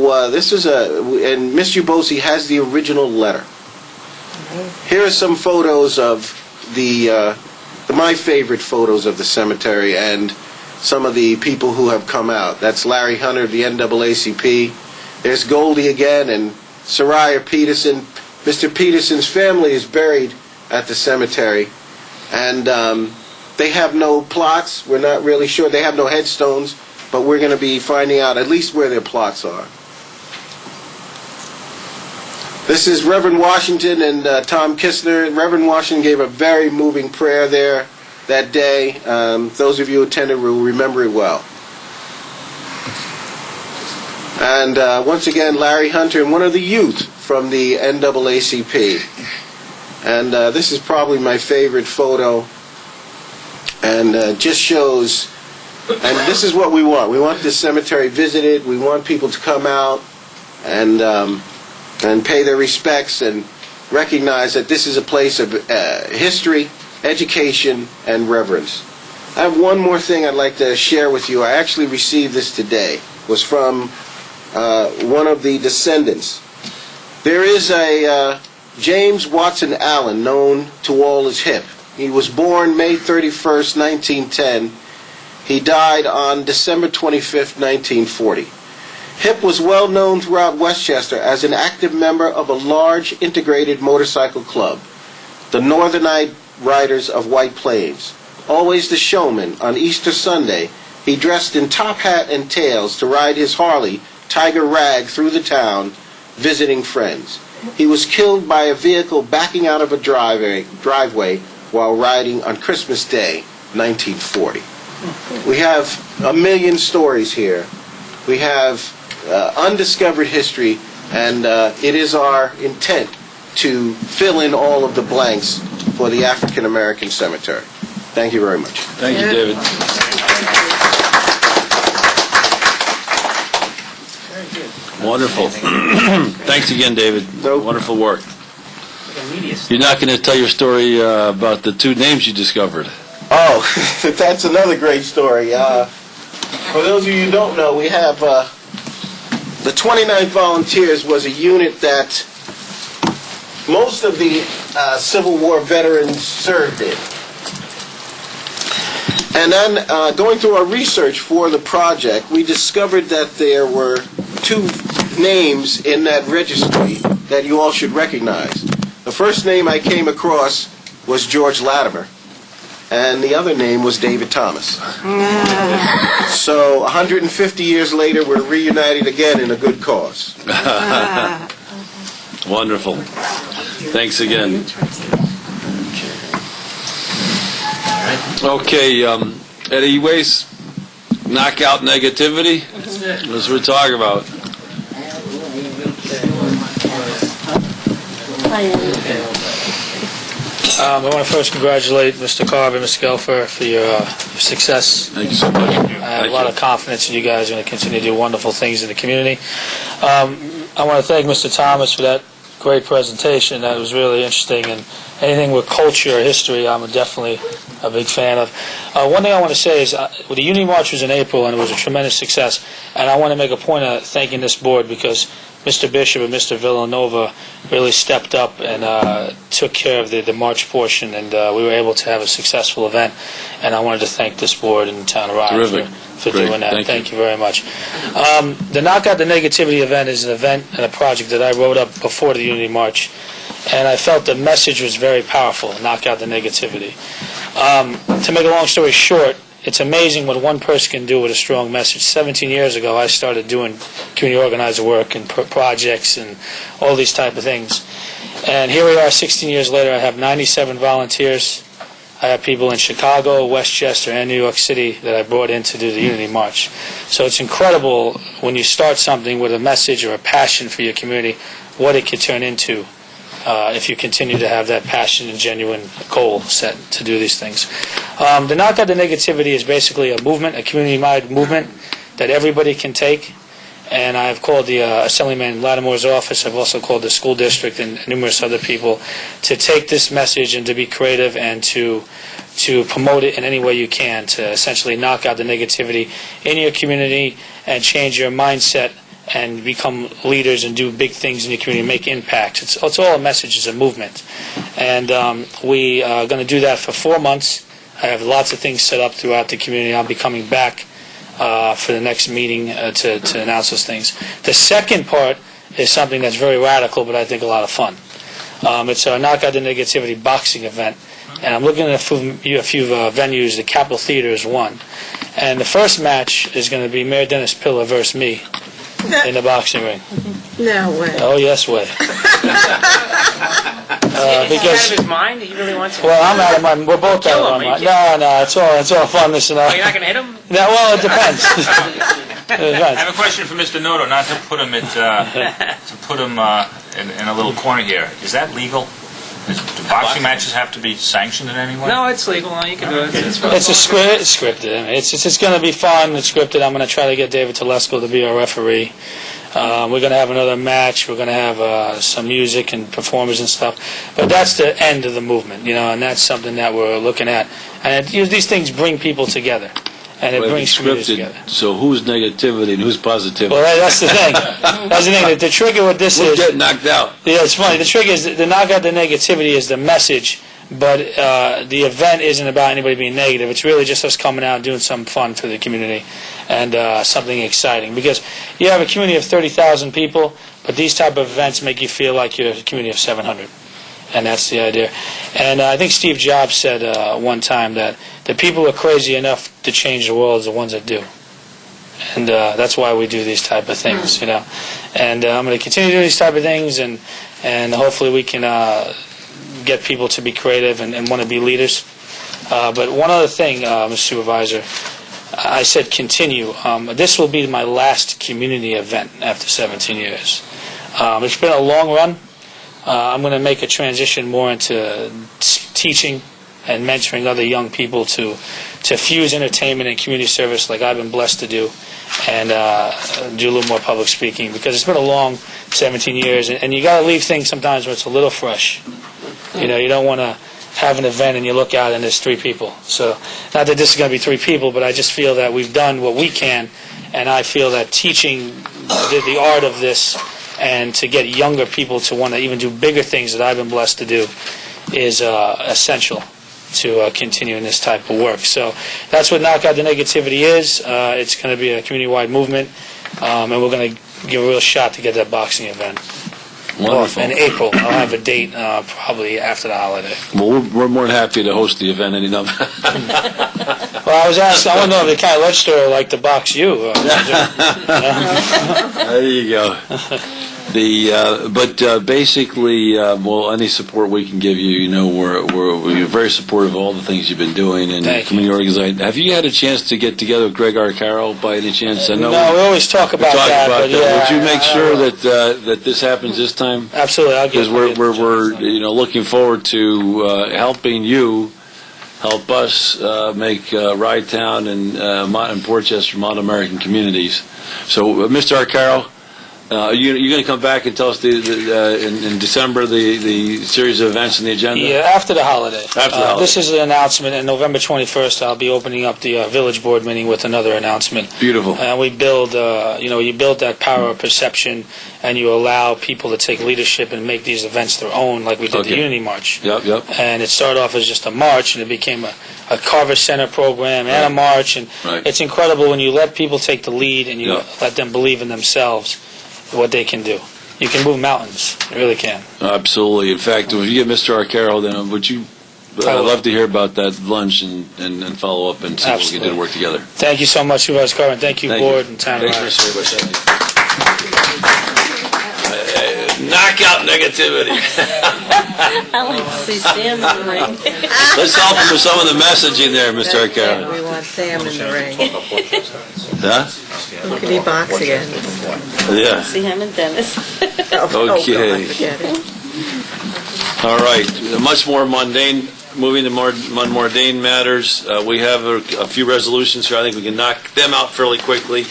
This is and Mr. Ubosi has the original letter. Here are some photos of my favorite photos of the cemetery and some of the people who have come out. That's Larry Hunter of the NAACP. There's Goldie again and Soraya Peterson. Mr. Peterson's family is buried at the cemetery, and they have no plots. We're not really sure. They have no headstones, but we're going to be finding out at least where their plots are. This is Reverend Washington and Tom Kistner. Reverend Washington gave a very moving prayer there that day. Those of you who attended will remember it well. And once again, Larry Hunter and one of the youth from the NAACP. And this is probably my favorite photo. And just shows, and this is what we want. We want this cemetery visited. We want people to come out and pay their respects and recognize that this is a place of history, education, and reverence. I have one more thing I'd like to share with you. I actually received this today. It was from one of the descendants. There is a James Watson Allen, known to all as Hip. He was born May 31st, 1910. He died on December 25th, 1940. Hip was well known throughout Westchester as an active member of a large integrated motorcycle club, the Northernite Riders of White Plains. Always the showman, on Easter Sunday, he dressed in top hat and tails to ride his Harley, Tiger Rag, through the town, visiting friends. He was killed by a vehicle backing out of a driveway while riding on Christmas Day, 1940. We have a million stories here. We have undiscovered history, and it is our intent to fill in all of the blanks for the African American Cemetery. Thank you very much. Thank you, David. Wonderful. Thanks again, David. Wonderful work. You're not going to tell your story about the two names you discovered. Oh, that's another great story. For those of you who don't know, we have the 29th Volunteers was a unit that most of the Civil War veterans served in. And then going through our research for the project, we discovered that there were two names in that registry that you all should recognize. The first name I came across was George Latimer, and the other name was David Thomas. So 150 years later, we're reunited again in a good cause. Wonderful. Thanks again. Okay, Eddie Weiss, knockout negativity. That's what we're talking about. I want to first congratulate Mr. Carver and Mr. Gelfer for your success. Thank you so much. I have a lot of confidence in you guys. You're going to continue to do wonderful things in the community. I want to thank Mr. Thomas for that great presentation. That was really interesting. And anything with culture or history, I'm definitely a big fan of. One thing I want to say is the Unity March was in April, and it was a tremendous success. And I want to make a point of thanking this board because Mr. Bishop and Mr. Villanova really stepped up and took care of the March portion, and we were able to have a successful event. And I wanted to thank this board and the town of Rockford for doing that. Thank you very much. The Knockout the Negativity event is an event and a project that I wrote up before the Unity March, and I felt the message was very powerful, knock out the negativity. To make a long story short, it's amazing what one person can do with a strong message. 17 years ago, I started doing community organizer work and projects and all these type of things. And here we are 16 years later. I have 97 volunteers. I have people in Chicago, Westchester, and New York City that I brought in to do the Unity March. So it's incredible when you start something with a message or a passion for your community, what it could turn into if you continue to have that passion and genuine goal set to do these things. The Knock Out the Negativity is basically a movement, a community-wide movement that everybody can take. And I've called the Assemblyman Lattimore's office. I've also called the school district and numerous other people to take this message and to be creative and to promote it in any way you can, to essentially knock out the negativity in your community and change your mindset and become leaders and do big things in the community, make impacts. It's all a message, it's a movement. And we are going to do that for 4 months. I have lots of things set up throughout the community. I'll be coming back for the next meeting to announce those things. The second part is something that's very radical, but I think a lot of fun. It's a Knock Out the Negativity boxing event, and I'm looking at a few venues. The Capitol Theater is one. And the first match is going to be Mayor Dennis Pillar versus me in the boxing ring. No way. Oh, yes way. Is he out of his mind? He really wants to? Well, I'm out of my mind. We're both out of my mind. No, it's all fun. Listen, Oh, you're not going to hit him? no, well, it depends. I have a question for Mr. Noto, not to put him in a little corner here. Is that legal? Do boxing matches have to be sanctioned in any way? No, it's legal. No, you can do it. It's scripted. I mean, it's going to be fun. It's scripted. I'm going to try to get David Telesco to be our referee. We're going to have another match. We're going to have some music and performers and stuff. But that's the end of the movement, and that's something that we're looking at. And these things bring people together, and it brings communities together. So who's negativity and who's positivity? Well, that's the thing. That's the thing. The trigger with this We'll is... get knocked out. Yeah, it's funny. The trigger is the knock out the negativity is the message, but the event isn't about anybody being negative. It's really just us coming out and doing something fun for the community and something exciting. Because you have a community of 30,000 people, but these type of events make you feel like you're a community of 700. And that's the idea. And I think Steve Jobs said one time that the people who are crazy enough to change the world is the ones that do. And that's why we do these type of things, And I'm going to continue to do these type of things, and hopefully we can get people to be creative and want to be leaders. But one other thing, Mr. Supervisor, I said continue. This will be my last community event after 17 years. It's been a long run. I'm going to make a transition more into teaching and mentoring other young people to fuse entertainment and community service like I've been blessed to do, and do a little more public speaking, because it's been a long 17 years, and you got to leave things sometimes where it's a little fresh. You don't want to have an event and you look out and there's 3 people. So not that this is going to be 3 people, but I just feel that we've done what we can, and I feel that teaching the art of this and to get younger people to want to even do bigger things that I've been blessed to do is essential to continue in this type of work. So that's what Knock Out the Negativity is. It's going to be a community-wide movement, and we're going to give a real shot to get that boxing event. Wonderful. In April. I'll have a date probably after the holiday. Well, we're more than happy to host the event any number. Well, I was asked, I want to know if the County Legislature like to box you. There you go. But basically, well, any support we can give you, we're very supportive of all the things you've been doing and community organizing. Have you had a chance to get together with Greg Arcaro by any chance? I know no, we always talk about that. But yeah, would you make sure that this happens this time? Absolutely, I'll get. Because we're looking forward to helping you help us make Rydetown and Portchester Mount American communities. So, Mr. Arcaro. You're going to come back and tell us in December the series of events in the agenda? Yeah, after the holiday. After the holiday. This is the announcement, and November 21st I'll be opening up the village board meeting with another announcement. Beautiful. And we build, you build that power of perception, and you allow people to take leadership and make these events their own, like we did the Unity March. Yep. And it started off as just a march, and it became a Carver Center program and a march, and it's incredible when you let people take the lead and you let them believe in themselves. What they can do. You can move mountains. You really can. Absolutely. In fact, if you get Mr. Arcaro, then would you... I'd love to hear about that lunch and follow up and see what we can do to work together. Thank you so much, Supervisor Carver, and thank you, Board and Tamarack. Thanks, Mr. Knock out negativity. I like to see Sam in the ring. Let's help him with some of the messaging there, Mr. Arcaro. We want Sam in the ring. Huh? Who can he box again? Yeah. See him and Dennis. Okay. Forget it. All right. Much more mundane. Moving to more mundane matters. We have a few resolutions here. I think we can knock them out fairly quickly.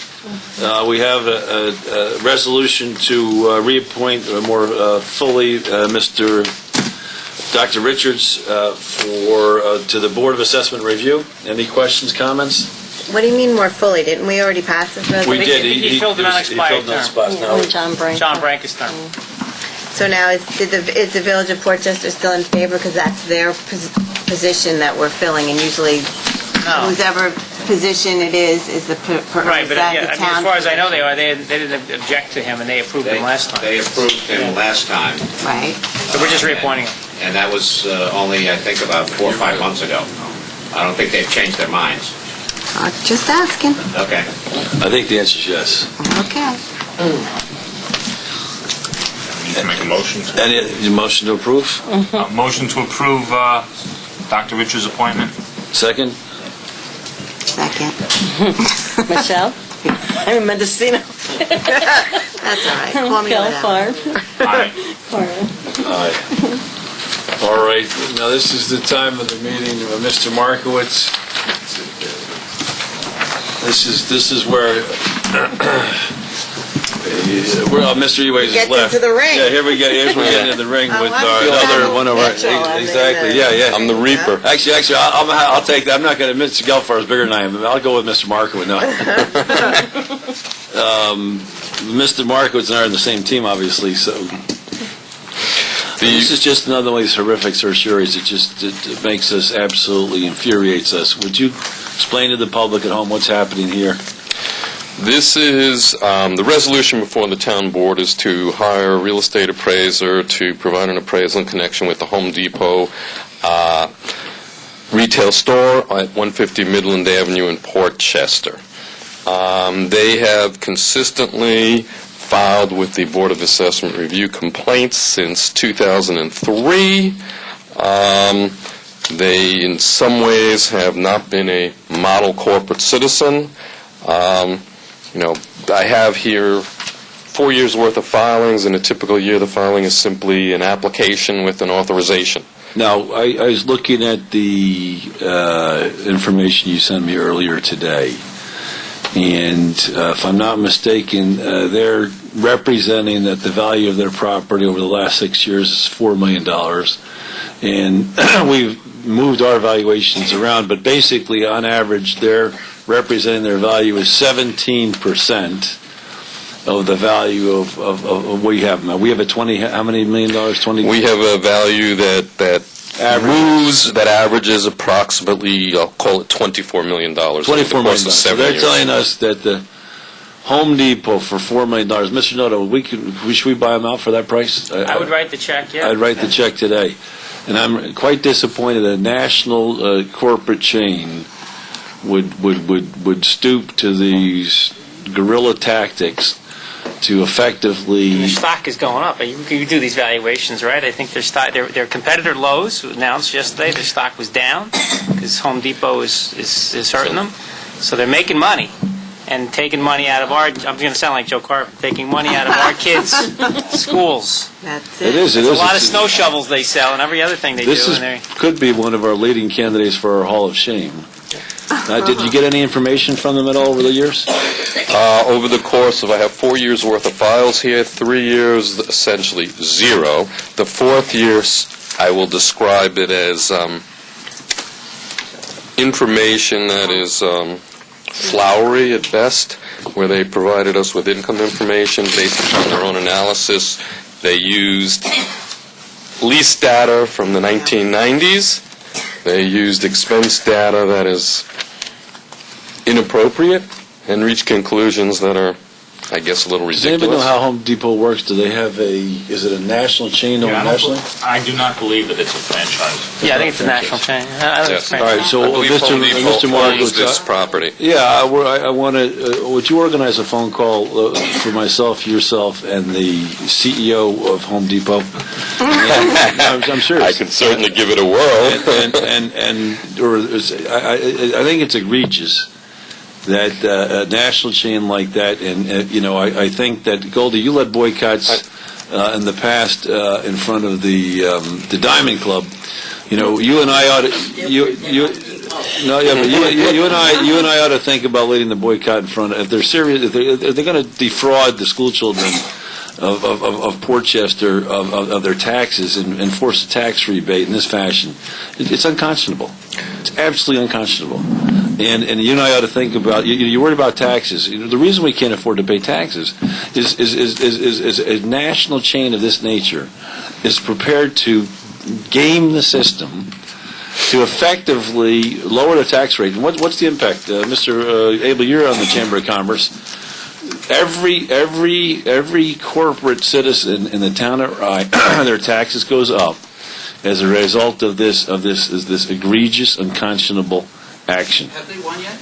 We have a resolution to reappoint more fully Mr. Dr. Richards to the Board of Assessment Review. Any questions, comments? What do you mean more fully? Didn't we already pass this resolution? We did. He filled an unexpired term. Oh, John Brank. John Branca's term. So now is the Village of Portchester still in favor? Because that's their position that we're filling, and usually No. whoever position it is the Right, is but that yeah, the I mean, town? as far as I know, they didn't object to him, and they approved him last time. They approved him last time, Right. So we're just reappointing him. and that was only, I think, about 4 or 5 months ago. I don't think they've changed their minds. Just asking. Okay. I think the answer is yes. Okay. You can make a motion. Any motion to approve? Motion to approve Dr. Richards' appointment. Second? Second. Michelle? I'm Mendocino. That's all right. Call me Cal whatever. Farm. Aye. Aye. All right, now this is the time of the meeting, Mr. Markowitz. This is where, Mr. Ewes is Gets left. into the ring. Yeah, here we go, here's we're getting into the ring Oh, with I'm another one of our, Mitchell. I'm in exactly, the- yeah. I'm the Reaper. Actually, I'll take that. I'm not going to admit Mr. Gelfar is bigger than I am. I'll go with Mr. Markowitz. No. Mr. Markowitz and I are on the same team, obviously, so. This is just another one of these horrific certiorari's. It makes us absolutely infuriates us. Would you explain to the public at home what's happening here? This is, the resolution before the town board is to hire a real estate appraiser to provide an appraisal in connection with the Home Depot retail store at 150 Midland Avenue in Port Chester. They have consistently filed with the Board of Assessment Review complaints since 2003. They, in some ways, have not been a model corporate citizen. I have here 4 years' worth of filings. In a typical year, the filing is simply an application with an authorization. Now, I was looking at the information you sent me earlier today, and if I'm not mistaken, they're representing that the value of their property over the last 6 years is $4 million, and we've moved our valuations around, but basically, on average, they're representing their value is 17% of the value of what we have. Now, we have a how many $20 million? We have a value that averages approximately, I'll call it $24 million. $24 million. So they're telling us that the Home Depot for $4 million. Mr. Noto, should we buy them out for that price? I would write the check, yeah. I'd write the check today. And I'm quite disappointed that a national corporate chain would stoop to these guerrilla tactics to effectively. And their stock is going up. You do these valuations, right? I think their competitor Lowe's announced yesterday their stock was down because Home Depot is hurting them. So they're making money and taking money out of our. I'm going to sound like Joe Carver. Taking money out of our kids' schools. That's It it. is. There's a lot of snow shovels they sell and every other thing they do. Could be one of our leading candidates for our Hall of Shame. Did you get any information from them at all over the years? Over the course of, I have 4 years' worth of files here, 3 years, essentially zero. The fourth year, I will describe it as information that is flowery at best, where they provided us with income information based upon their own analysis. They used lease data from the 1990s. They used expense data that is inappropriate and reached conclusions that are, I guess, a little Does ridiculous. anybody know how Home Depot works? Do they have is it a national chain or nationally? I do not believe that it's a franchise. Yeah, I think it's a national chain. Yes. All right, so I believe Home Depot Mr. owns Markowitz, this property. yeah, I want to, would you organize a phone call for myself, yourself, and the CEO of Home Depot? I'm serious. I can certainly give it a whirl. I think it's egregious that a national chain like that, and I think that Goldie, you led boycotts in the past in front of the Diamond Club. You and I ought to you and I ought to think about leading the boycott in front of, if they're serious, if they're going to defraud the school children of Portchester of their taxes and force a tax rebate in this fashion. It's unconscionable. It's absolutely unconscionable. And you and I ought to think about, you're worried about taxes. The reason we can't afford to pay taxes is a national chain of this nature is prepared to game the system to effectively lower the tax rate. And what's the impact? Mr. Abel, you're on the Chamber of Commerce. Every corporate citizen in the town of Rye, their taxes goes up as a result of this egregious, unconscionable action. Have they won yet?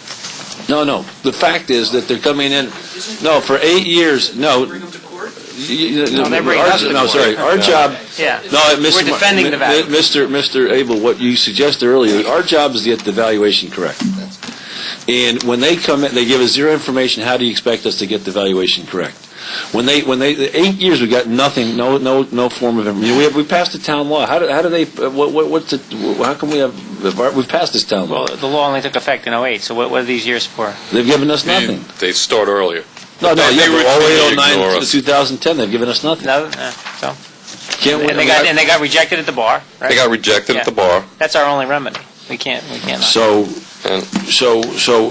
No. The fact is that they're coming in. No, for 8 years. No. Bring them to court? they're bringing us to No, court. sorry. Our job. Yeah. No, Mr. We're defending the value. Mr. Abel, what you suggested earlier, our job is to get the valuation correct. And when they come in, they give us zero information. How do you expect us to get the valuation correct? When they 8 years, we got nothing, no form of information. We passed a town law. How do they? How come we've passed this town law? Well, the law only took effect in 2008. So what are these years for? They've given us nothing. They start earlier. No, all the way ignore 09 to us. 2010, they've given us nothing. No, so. Can't we? And they got rejected at the bar. Right? They got rejected at the bar. That's our only remedy. We can't. So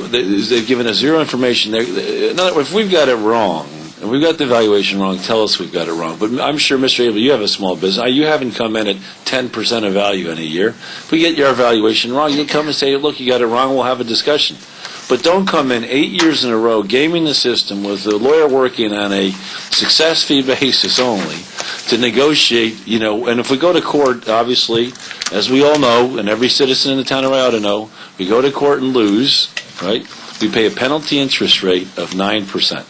they've given us zero information. In other words, if we've got it wrong, and we've got the valuation wrong, tell us we've got it wrong. But I'm sure, Mr. Abel, you have a small business. You haven't come in at 10% of value in a year. If we get your valuation wrong, you come and say, look, you got it wrong, we'll have a discussion. But don't come in 8 years in a row gaming the system with a lawyer working on a success fee basis only to negotiate, and if we go to court, obviously, as we all know, and every citizen in the town of Rye ought to know, we go to court and lose, right? We pay a penalty interest rate of 9%.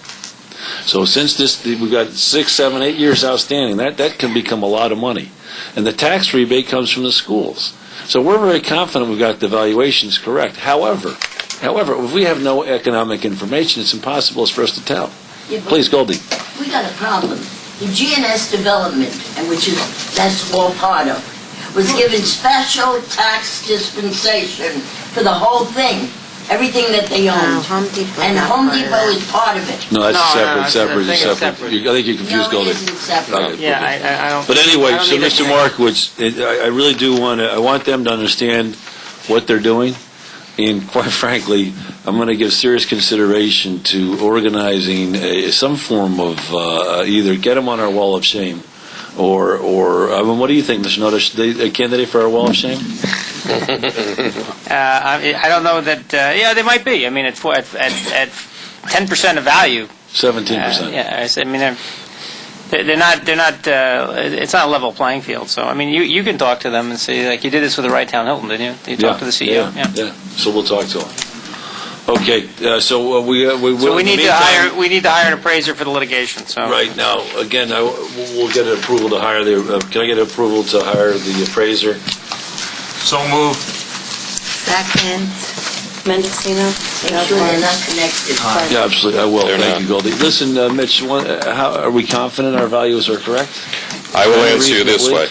So since we've got 6, 7, 8 years outstanding, that can become a lot of money. And the tax rebate comes from the schools. So we're very confident we've got the valuations correct. However, if we have no economic information, it's impossible for us to tell. Yeah, but Please, Goldie. we got a problem. The GNS development, and that's all part of, was given special tax dispensation for the whole thing, everything that they owned. Home Depot. And Home Depot is part of it. No, that's separate. I think it's separate. I think you confused No, it Goldie. isn't separate. Yeah, I don't. But anyway, I don't so need Mr. to- Markowitz, I really do I want them to understand what they're doing. And quite frankly, I'm going to give serious consideration to organizing some form of either get them on our wall of shame, or what do you think, Mr. Noda? Should they a candidate for our wall of shame? I don't know that. Yeah, they might be. I mean, at 10% of value. 17%. Yeah, I mean they're not. It's not a level playing field. So I mean, you can talk to them and say, like you did this with the Right Town Hilton, didn't you? You talked to the CEO. Yeah. So we'll talk to them. Okay. So we need to hire. We need to hire an appraiser for the litigation. So right now, again, we'll get an approval to hire can I get approval to hire the appraiser? So moved. Second. Mendocino. Make sure they're not connected. Yeah, absolutely. I will. They're Thank not. you, Goldie. Listen, Mitch, how are we confident our values are correct? I will answer you this way.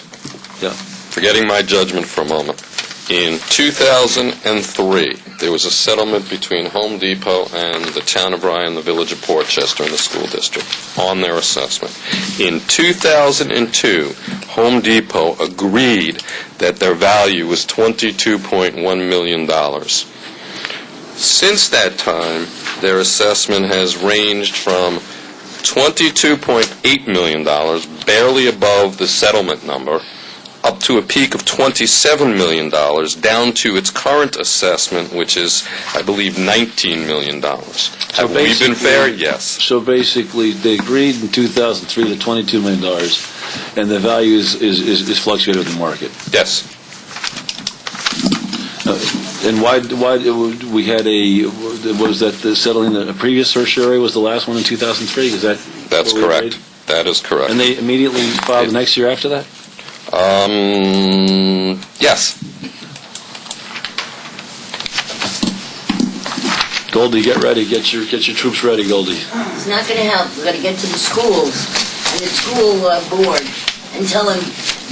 Yeah. Forgetting my judgment for a moment. In 2003, there was a settlement between Home Depot and the town of Rye and the village of Portchester in the school district on their assessment. In 2002, Home Depot agreed that their value was $22.1 million. Since that time, their assessment has ranged from $22.8 million, barely above the settlement number, up to a peak of $27 million, down to its current assessment, which is, I believe, $19 million. Have we been basically- fair? Yes. So basically, they agreed in 2003 to $22 million, and the value is fluctuated with the market. Yes. And why we had was that the settling the previous certiorari was the last one in 2003? Is that That's what we correct. agreed? That is correct. And they immediately filed the next year after that? Yes. Goldie, get ready. Get your troops ready, Goldie. It's not going to help. We've got to get to the schools and the school board and tell them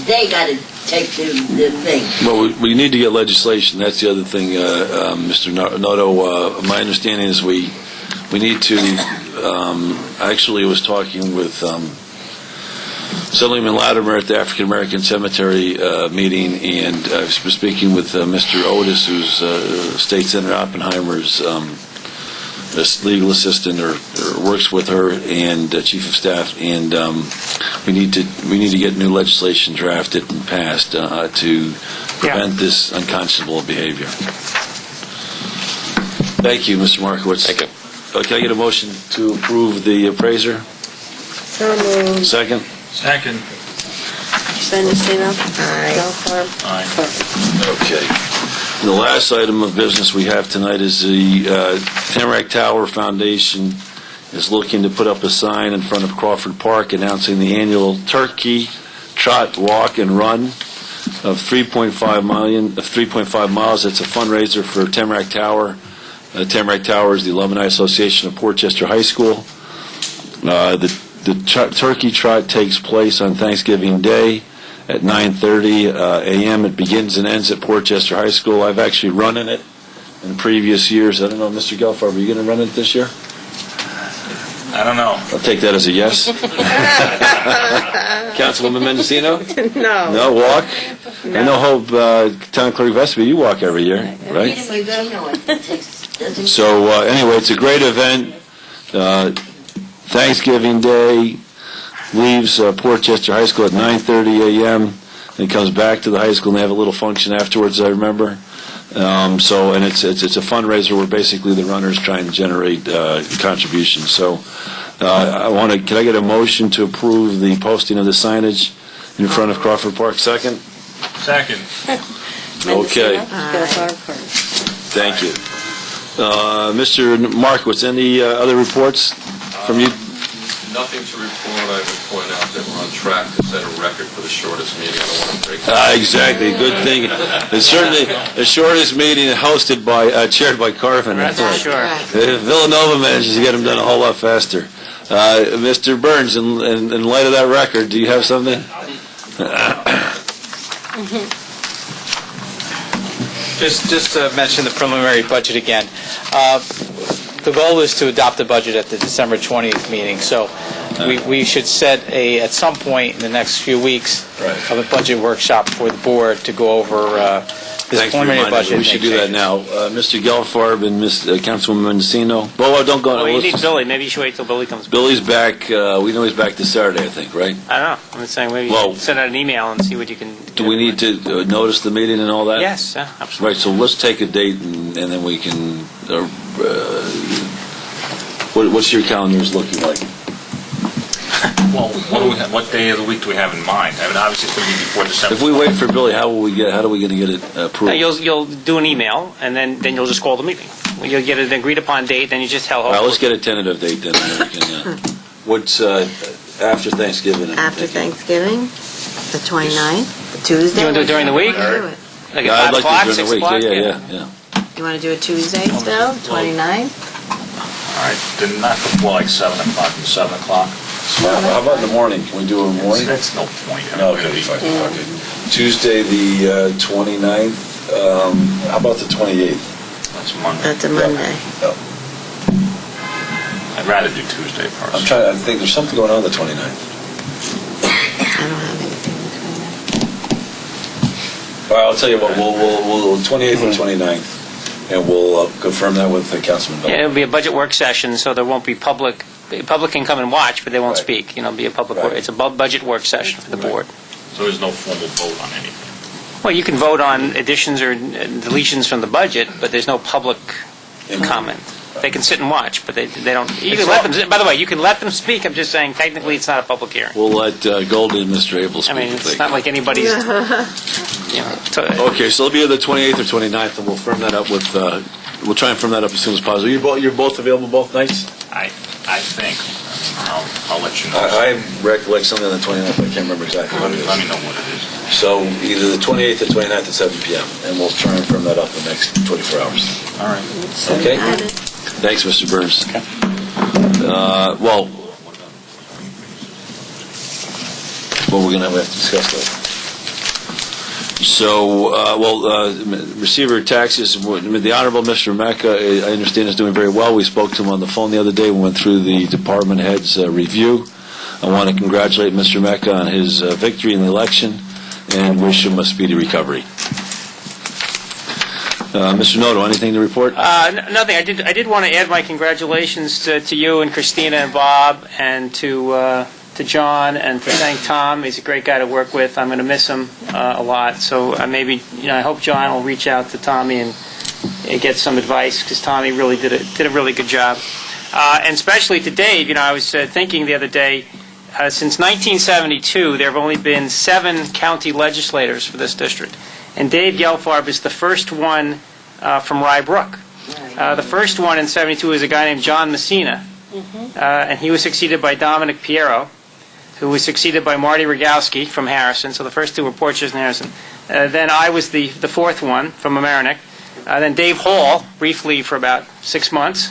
they got to take the thing. Well, we need to get legislation. That's the other thing, Mr. Noto. My understanding is we need to. Actually, I was talking with Assemblyman Latimer at the African American Cemetery meeting, and I was speaking with Mr. Otis, who's State Senator Oppenheimer's legal assistant, or works with her, and chief of staff, and we need to get new legislation drafted and passed to prevent this unconscionable behavior. Thank you, Mr. Markowitz. Thank you. Can I get a motion to approve the appraiser? So moved. Second? Second. Bendicino? Aye. Gelfarb? Aye. Okay. The last item of business we have tonight is the Tamarack Tower Foundation is looking to put up a sign in front of Crawford Park announcing the annual Turkey Trot Walk and Run of 3.5 miles. It's a fundraiser for Tamarack Tower. Tamarack Tower is the Alumni Association of Portchester High School. The Turkey Trot takes place on Thanksgiving Day at 9:30 a.m. It begins and ends at Portchester High School. I've actually run in it in previous years. I don't know, Mr. Gelfarb, are you going to run it this year? I don't know. I'll take that as a yes. Councilwoman Mendocino? No. No, walk? I know Hope, Town Clerk Vesby, you walk every year, right? So anyway, it's a great event. Thanksgiving Day leaves Portchester High School at 9:30 a.m. and comes back to the high school, and they have a little function afterwards, I remember. It's a fundraiser where basically the runners trying to generate contributions. So can I get a motion to approve the posting of the signage in front of Crawford Park? Second? Second. Okay. Gelfarb? Thank you. Mr. Markowitz, any other reports from you? Nothing to report. I would point out that we're on track to set a record for the shortest meeting. I don't want to break that. Exactly. Good thing. It's certainly the shortest meeting chaired by Carvin. That's for sure. Villanova manages to get them done a whole lot faster. Mr. Byrnes, in light of that record, do you have something? Just to mention the preliminary budget again. The goal is to adopt the budget at the December 20th meeting, so we should set at some point in the next few weeks of a budget workshop for the board to go over this preliminary budget. We should do that now. Mr. Gelfarb and Councilwoman Mendocino. Well, don't go. Well, you need Billy. Maybe you should wait till Billy comes back. Billy's back. We know he's back this Saturday, I think, right? I don't know. I'm just saying maybe you should send out an email and see what you can do. Do we need to notice the meeting and all that? Yes, absolutely. Right, so let's take a date and then we can... what's your calendars looking like? Well, what day of the week do we have in mind? I mean, obviously it's going to be before December. If we wait for Billy, how are we going to get it approved? You'll do an email, and then you'll just call the meeting. You'll get an agreed-upon date, then you just tell... Well, let's get a tentative date then. And then we can, what's after Thanksgiving? After Thanksgiving, the 29th, the Tuesday. You want to do it during the week? Like at 5 o'clock, 6 o'clock? Yeah. You want to do it Tuesday still, 29th? All right, then not before like 7 o'clock and 7 o'clock. How about in the morning? Can we do it in the morning? That's no point. No, okay. Tuesday the 29th. How about the 28th? That's Monday. That's a Monday. No. I'd rather do Tuesday first. I think there's something going on the 29th. I don't have anything between All right, I'll tell you what, we'll 28th or 29th, and we'll confirm that with Councilman Bell. Yeah, it'll be a budget work session, so there won't be public. The public can come and watch, but they won't speak. It'll be a public work. It's a budget work session for the board. So there's no formal vote on anything? Well, you can vote on additions or deletions from the budget, but there's no public comment. They can sit and watch, but they don't. You can let them. By the way, you can let them speak. I'm just saying, technically, it's not a public hearing. We'll let Goldie and Mr. Abel speak. I mean, it's not like anybody's. Okay, so it'll be the 28th or 29th, and we'll firm that up with. We'll try and firm that up as soon as possible. You're both available both nights? I think. I'll let you know. I recollect something on the 29th, but I can't remember exactly what it is. Let me know what it is. So either the 28th or 29th at 7 p.m., and we'll try and firm that up in the next 24 hours. All right. Okay? Thanks, Mr. Byrnes. Okay. We're going to have to discuss that. So, receiver taxes, the Honorable Mr. Mecca, I understand, is doing very well. We spoke to him on the phone the other day. We went through the department head's review. I want to congratulate Mr. Mecca on his victory in the election and wish him a speedy recovery. Mr. Noto, anything to report? Nothing. I did want to add my congratulations to you and Christina and Bob, and to John, and to thank Tom. He's a great guy to work with. I'm going to miss him a lot. So maybe, I hope John will reach out to Tommy and get some advice, because Tommy really did a really good job. And especially to Dave. I was thinking the other day, since 1972, there have only been 7 county legislators for this district. And Dave Gelfarb is the first one from Rye Brook. The first one in 72 was a guy named John Messina, and he was succeeded by Dominic Piero, who was succeeded by Marty Rogowski from Harrison. So the first 2 were Porteous and Harrison. Then I was the 4th one from Amerenik. Then Dave Hall, briefly for about 6 months.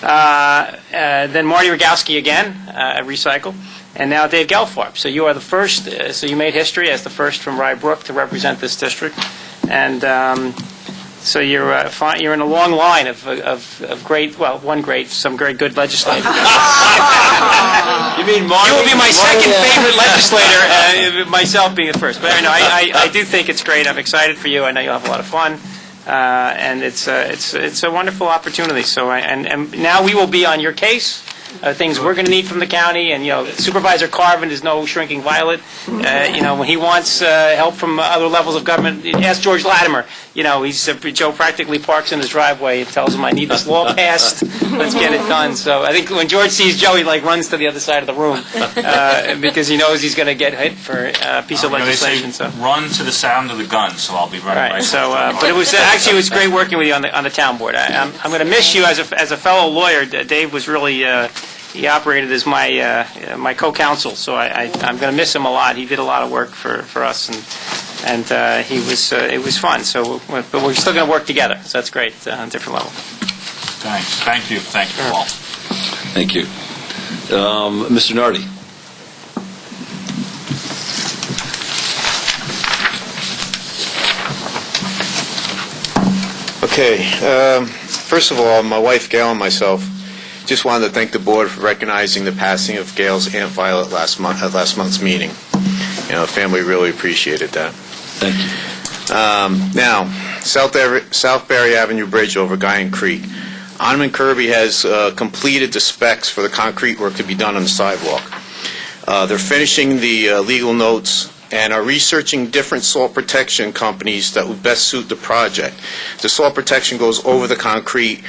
Then Marty Rogowski again, Recycle. And now Dave Gelfarb. So you are the first, so you made history as the first from Rye Brook to represent this district. And so you're in a long line of great, well, some very good legislators. You mean Marty? You will be my second favorite legislator, myself being the first. But I do think it's great. I'm excited for you. I know you'll have a lot of fun. And it's a wonderful opportunity. So and now we will be on your case. Things we're going to need from the county, and Supervisor Carvin is no shrinking violet. When he wants help from other levels of government, ask George Latimer. Joe practically parks in his driveway and tells him, "I need this law passed. Let's get it done." So I think when George sees Joe, he runs to the other side of the room because he knows he's going to get hit for a piece of legislation. They say, run to the sound of the gun, so I'll be running right. So, but it was great working with you on the town board. I'm going to miss you as a fellow lawyer. Dave was really. He operated as my co-counsel, so I'm going to miss him a lot. He did a lot of work for us, and it was fun. So, but we're still going to work together. So that's great on a different level. Thanks. Thank you, Paul. Thank you, Mr. Nardi. Okay. First of all, my wife Gail and myself just wanted to thank the board for recognizing the passing of Gail's Aunt Violet at last month's meeting. The family really appreciated that. Thank you. Now, South Barry Avenue Bridge over Guyan Creek. Onman Kirby has completed the specs for the concrete work to be done on the sidewalk. They're finishing the legal notes and are researching different salt protection companies that would best suit the project. The salt protection goes over the concrete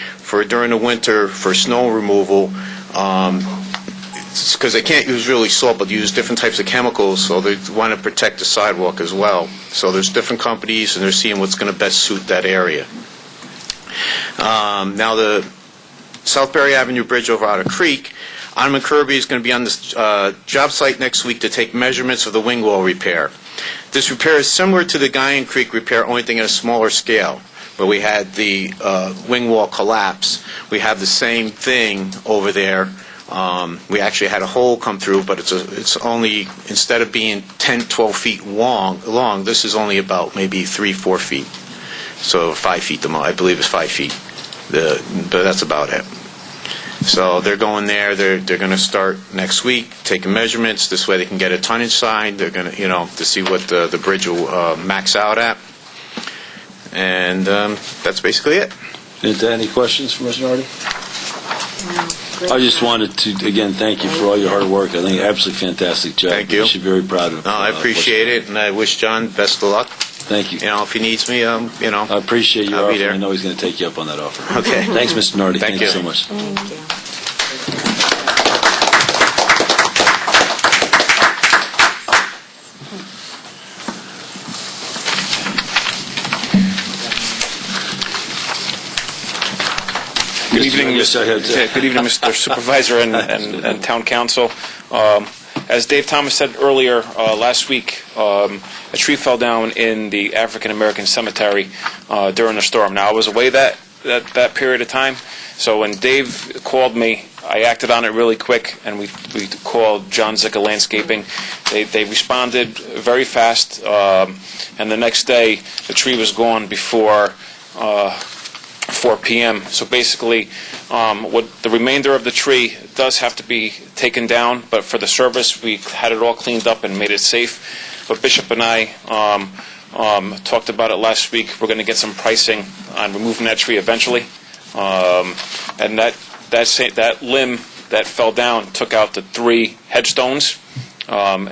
during the winter for snow removal, because they can't use really salt, but use different types of chemicals, so they want to protect the sidewalk as well. So there's different companies, and they're seeing what's going to best suit that area. Now the South Barry Avenue Bridge over Otter Creek, Onman Kirby is going to be on this job site next week to take measurements of the wing wall repair. This repair is similar to the Guyan Creek repair, only thing at a smaller scale, where we had the wing wall collapse. We have the same thing over there. We actually had a hole come through, but it's only, instead of being 10, 12 feet long, this is only about maybe 3-4 feet. So 5 feet, I believe it's 5 feet. But that's about it. So they're going there. They're going to start next week, taking measurements. This way they can get a tonnage sign. They're going to, to see what the bridge will max out at. And that's basically it. Any questions for Mr. Nardi? I just wanted to, again, thank you for all your hard work. I think absolutely fantastic job. Thank you. You should be very proud of it. I appreciate it, and I wish John best of luck. Thank you. If he needs me, I appreciate your I'll offer. be there. I know he's going to take you up on that offer. Okay. Thanks, Mr. Nardi. Thank you you so much. Thank you. Good evening, Yes, I had, Good evening, Mr. Supervisor and Town Council. As Dave Thomas said earlier, last week, a tree fell down in the African American cemetery during the storm. Now, I was away that period of time, so when Dave called me, I acted on it really quick, and we called John Zicka Landscaping. They responded very fast, and the next day, the tree was gone before 4 p.m. So basically, What the remainder of the tree does have to be taken down, but for the service, we had it all cleaned up and made it safe. But Bishop and I talked about it last week. We're going to get some pricing on removing that tree eventually. And that limb that fell down took out the 3 headstones.